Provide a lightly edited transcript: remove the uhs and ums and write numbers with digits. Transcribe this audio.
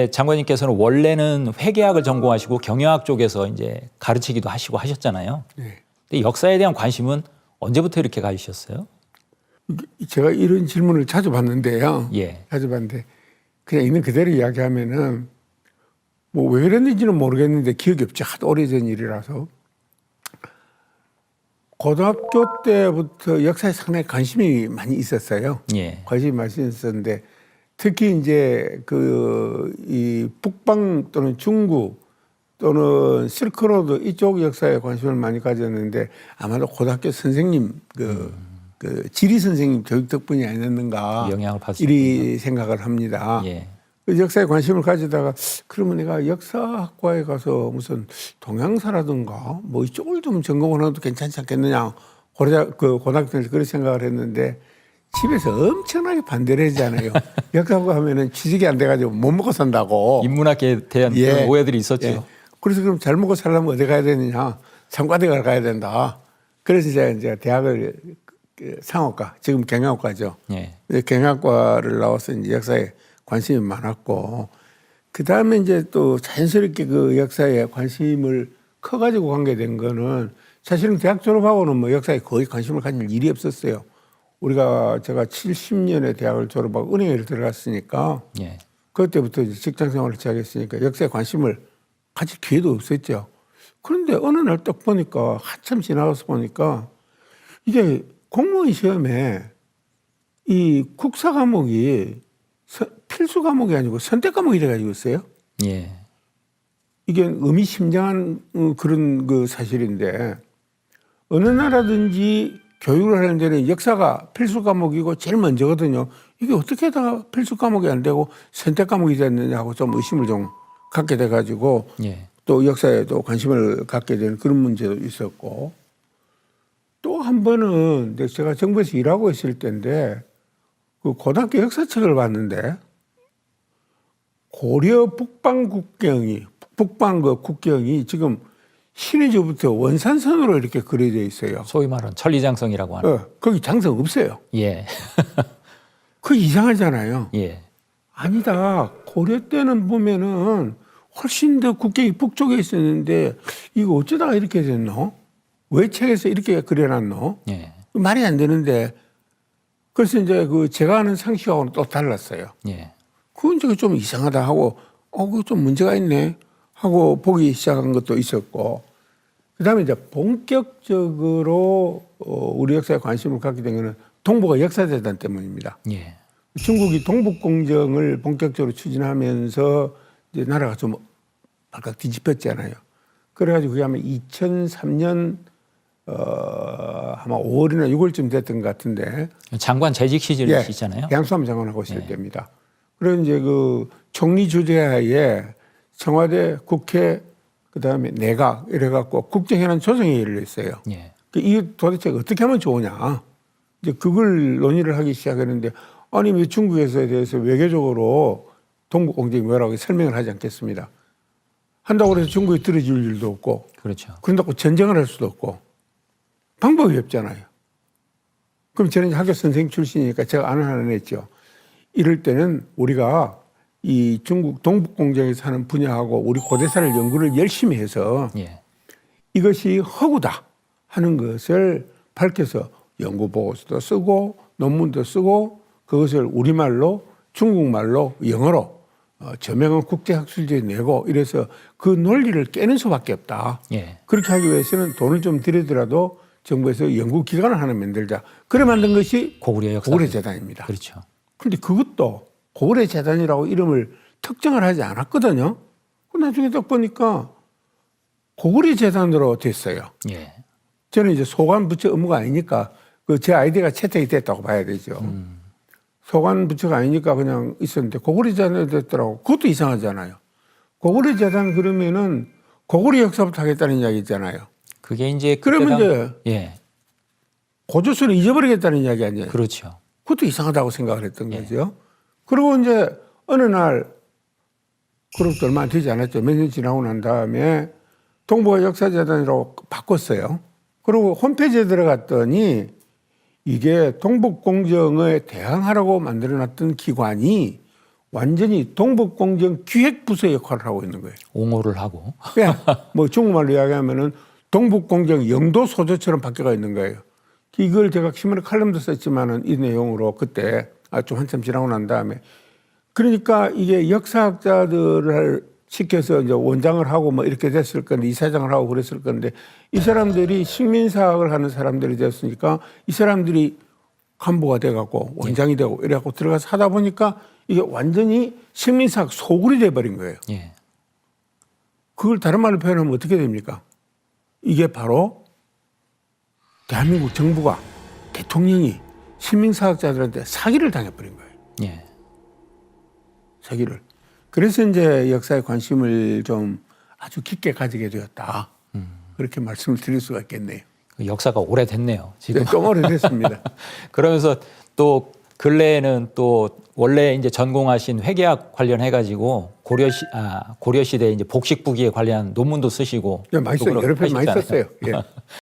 장관님께서는 원래는 회계학을 전공하시고 경영학 쪽에서 이제 가르치기도 하시고 하셨잖아요. 네. 근데 역사에 대한 관심은 언제부터 이렇게 가지셨어요? 제가 이런 질문을 자주 받는데요. 예. 자주 받는데 그냥 있는 그대로 이야기하면은 뭐 왜 그랬는지는 모르겠는데 기억이 없지. 하도 오래전 일이라서. 고등학교 때부터 역사에 상당히 관심이 많이 있었어요. 예. 관심이 많이 있었는데 특히 이제 이 북방 또는 중국 또는 실크로드 이쪽 역사에 관심을 많이 가졌는데 아마도 고등학교 선생님 그 지리 선생님 교육 덕분이 아니었는가 영향을 받으셨군요. 이리 생각을 합니다. 예. 그 역사에 관심을 가지다가 그러면 내가 역사학과에 가서 무슨 동양사라든가 뭐 이쪽을 좀 전공을 해도 괜찮지 않겠느냐 고등학교 때는 그런 생각을 했는데 집에서 엄청나게 반대를 하잖아요. 역사학과 하면은 취직이 안 돼가지고 못 먹고 산다고. 인문학에 대한 예. 그런 오해들이 있었죠. 예. 그래서 그럼 잘 먹고 살려면 어디 가야 되느냐? 상과대학을 가야 된다. 그래서 제가 이제 대학을 상업과 지금 경영학과죠. 예. 경영학과를 나와서 이제 역사에 관심이 많았고 그 다음에 이제 또 자연스럽게 그 역사에 관심을 커가지고 관계 된 거는 사실은 대학 졸업하고는 뭐 역사에 거의 관심을 가질 일이 없었어요. 제가 70년에 대학을 졸업하고 은행에 들어갔으니까 예. 그때부터 이제 직장 생활을 시작했으니까 역사에 관심을 가질 기회도 없었죠. 그런데 어느 날 딱 보니까 한참 지나가서 보니까 이게 공무원 시험에 이 국사 과목이 필수 과목이 아니고 선택 과목이 돼가지고 있어요. 예. 이게 의미심장한 그런 그 사실인데 어느 나라든지 교육을 하는 데는 역사가 필수 과목이고 제일 먼저거든요. 이게 어떻게 다 필수 과목이 안 되고 선택 과목이 됐느냐고 좀 의심을 좀 갖게 돼가지고 예. 또 역사에도 관심을 갖게 된 그런 문제도 있었고 또 한 번은 제가 정부에서 일하고 있을 때인데 그 고등학교 역사책을 봤는데 고려 북방 국경이 지금 신의주부터 원산선으로 이렇게 그려져 있어요. 소위 말하는 천리장성이라고 하는. 거기 장성 없어요. 예. 그거 이상하잖아요. 예. 아니다. 고려 때는 보면은 훨씬 더 국경이 북쪽에 있었는데 이거 어쩌다가 이렇게 됐노? 왜 책에서 이렇게 그려놨노? 예. 말이 안 되는데 그래서 이제 제가 아는 상식하고는 또 달랐어요. 예. 그건 이제 좀 이상하다 하고 그거 좀 문제가 있네 하고 보기 시작한 것도 있었고 그다음에 이제 본격적으로 우리 역사에 관심을 갖게 된 거는 동북아 역사재단 때문입니다. 예. 중국이 동북공정을 본격적으로 추진하면서 이제 나라가 좀 발칵 뒤집혔잖아요. 그래가지고 그게 아마 2003년 아마 5월이나 6월쯤 됐던 것 같은데 장관 재직 시절이시잖아요. 양수함 장관하고 있을 때입니다. 그래서 이제 그 총리 주재하에 청와대, 국회, 그다음에 내각 이래갖고 국정현안 조정회의를 했어요. 예. 이게 도대체 어떻게 하면 좋으냐. 이제 그걸 논의를 하기 시작했는데 아니 왜 중국에 대해서 외교적으로 동북공정이 뭐라고 설명을 하지 않겠습니다. 한다고 해서 중국이 들어줄 일도 없고 그렇죠. 그런다고 전쟁을 할 수도 없고 방법이 없잖아요. 그럼 저는 학교 선생님 출신이니까 제가 아는 하나 냈죠. 이럴 때는 우리가 이 중국 동북공정에서 하는 분야하고 우리 고대사를 연구를 열심히 해서 예. 이것이 허구다 하는 것을 밝혀서 연구보고서도 쓰고 논문도 쓰고 그것을 우리말로 중국말로 영어로 저명한 국제학술지에 내고 이래서 그 논리를 깨는 수밖에 없다. 예. 그렇게 하기 위해서는 돈을 좀 들이더라도 정부에서 연구기관을 하나 만들자. 그래 만든 것이 고구려재단입니다. 그렇죠. 그런데 그것도 고구려재단이라고 이름을 특정을 하지 않았거든요. 나중에 딱 보니까 고구려재단으로 됐어요. 예. 저는 이제 소관부처 업무가 아니니까 제 아이디가 채택이 됐다고 봐야 되죠. 소관부처가 아니니까 그냥 있었는데 고구려재단이 됐더라고. 그것도 이상하잖아요. 고구려재단 그러면은 고구려 역사부터 하겠다는 이야기잖아요. 그게 이제 그러면 이제 예. 고조선을 잊어버리겠다는 이야기 아니에요. 그렇죠. 그것도 이상하다고 생각을 했던 거죠. 그리고 이제 어느 날 그룹도 얼마 안 되지 않았죠. 몇 년 지나고 난 다음에 동북아 역사재단이라고 바꿨어요. 그리고 홈페이지에 들어갔더니 이게 동북공정에 대항하라고 만들어놨던 기관이 완전히 동북공정 기획부서 역할을 하고 있는 거예요. 옹호를 하고. 그냥 뭐 중국말로 이야기하면은 동북공정 영도 소재처럼 바뀌어 있는 거예요. 이걸 제가 신문에 칼럼도 썼지만은 이 내용으로 그때 좀 한참 지나고 난 다음에 그러니까 이게 역사학자들을 시켜서 이제 원장을 하고 뭐 이렇게 됐을 건데 이사장을 하고 그랬을 건데 이 사람들이 식민사학을 하는 사람들이 됐으니까 이 사람들이 간부가 돼갖고 원장이 되고 이래갖고 들어가서 하다 보니까 이게 완전히 식민사학 소굴이 돼버린 거예요. 예. 그걸 다른 말로 표현하면 어떻게 됩니까? 이게 바로 대한민국 정부가 대통령이 식민사학자들한테 사기를 당해버린 거예요. 예. 사기를. 그래서 이제 역사에 관심을 좀 아주 깊게 가지게 되었다. 그렇게 말씀을 드릴 수가 있겠네요. 그 역사가 오래됐네요. 지금. 네, 좀 오래됐습니다. 그러면서 또 근래에는 또 원래 이제 전공하신 회계학 관련해 가지고 고려 시대 이제 복식부기에 관련 논문도 쓰시고 네, 많이 또 써요. 여러 편 많이 하셨잖아요. 썼어요. 예.